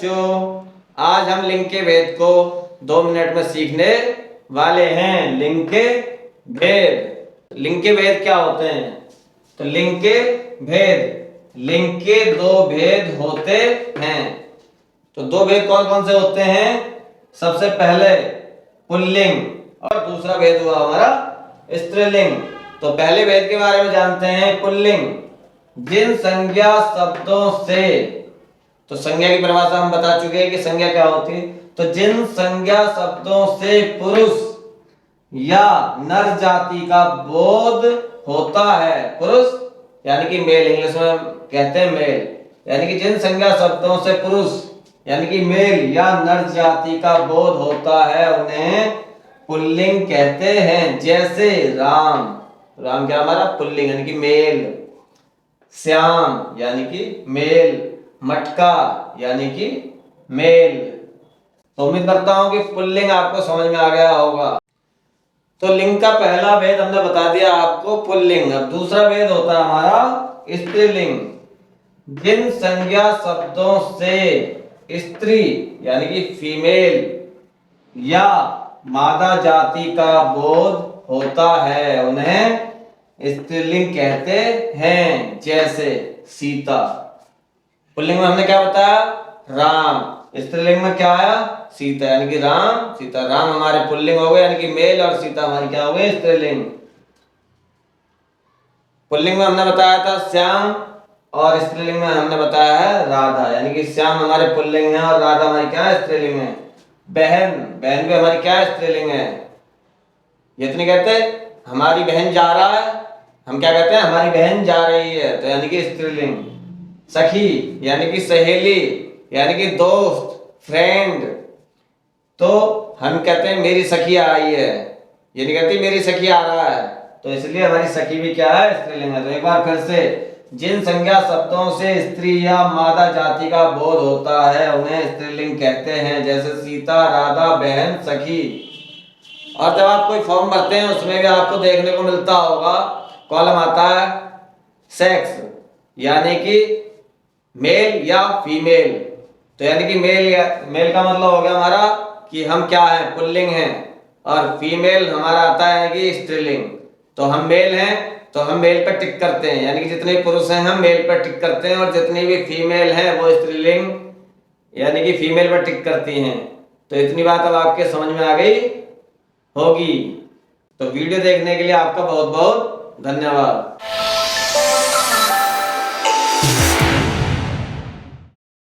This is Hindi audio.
बच्चों, आज हम लिंग के भेद को 2 मिनट में सीखने वाले हैं। लिंग के भेद, लिंग के भेद क्या होते हैं? तो लिंग के भेद, लिंग के 2 भेद होते हैं। तो 2 भेद कौन कौन से होते हैं? सबसे पहले पुल्लिंग और दूसरा भेद हुआ हमारा स्त्रीलिंग। तो पहले भेद के बारे में जानते हैं, पुल्लिंग। जिन संज्ञा शब्दों से, तो संज्ञा की परिभाषा हम बता चुके हैं कि संज्ञा क्या होती है। तो जिन संज्ञा शब्दों से पुरुष या नर जाति का बोध होता है, पुरुष यानी कि मेल, इंग्लिश में कहते हैं मेल, यानी कि जिन संज्ञा शब्दों से पुरुष यानी कि मेल या नर जाति का बोध होता है उन्हें पुल्लिंग कहते हैं। जैसे राम, राम क्या हमारा पुल्लिंग यानी कि मेल, श्याम यानी कि मेल, मटका यानी कि मेल। तो उम्मीद करता हूं कि पुल्लिंग आपको समझ में आ गया होगा। तो लिंग का पहला भेद हमने बता दिया आपको, पुल्लिंग। अब दूसरा भेद होता है हमारा स्त्रीलिंग। जिन संज्ञा शब्दों से स्त्री यानी कि फीमेल या मादा जाति का बोध होता है उन्हें स्त्रीलिंग कहते हैं। जैसे सीता, पुल्लिंग में हमने क्या बताया? राम। स्त्रीलिंग में क्या आया? सीता, यानी कि राम, सीता। राम हमारे पुल्लिंग हो गए यानी कि मेल, और सीता हमारी क्या हो गई? स्त्रीलिंग। पुल्लिंग में हमने बताया था श्याम, और स्त्रीलिंग में हमने बताया है राधा, यानी कि श्याम हमारे पुल्लिंग है और राधा हमारी क्या है? स्त्रीलिंग है। बहन, बहन भी हमारी क्या है? स्त्रीलिंग है। जितनी कहते हमारी बहन जा रहा है, हम क्या कहते हैं? हमारी बहन जा रही है, तो यानी कि स्त्रीलिंग। सखी यानी कि सहेली, यानी कि दोस्त, फ्रेंड, तो हम कहते हैं मेरी सखी आई है, ये नहीं कहती मेरी सखी आ रहा है, तो इसलिए हमारी सखी भी क्या है? स्त्रीलिंग है। तो एक बार फिर से, जिन संज्ञा शब्दों से स्त्री या मादा जाति का बोध होता है उन्हें स्त्रीलिंग कहते हैं। जैसे सीता, राधा, बहन, सखी। और जब आप कोई फॉर्म भरते हैं उसमें भी आपको देखने को मिलता होगा, कॉलम आता है सेक्स, यानी कि मेल या फीमेल। तो यानी कि मेल का मतलब हो गया हमारा कि हम क्या है? पुल्लिंग हैं, और फीमेल हमारा आता है कि स्त्रीलिंग। तो हम मेल हैं तो हम मेल पर टिक करते हैं, यानी कि जितने पुरुष हैं हम मेल पर टिक करते हैं, और जितनी भी फीमेल हैं वो स्त्रीलिंग यानी कि फीमेल पर टिक करती हैं। तो इतनी बात अब आपके समझ में आ गई होगी। तो वीडियो देखने के लिए आपका बहुत बहुत धन्यवाद।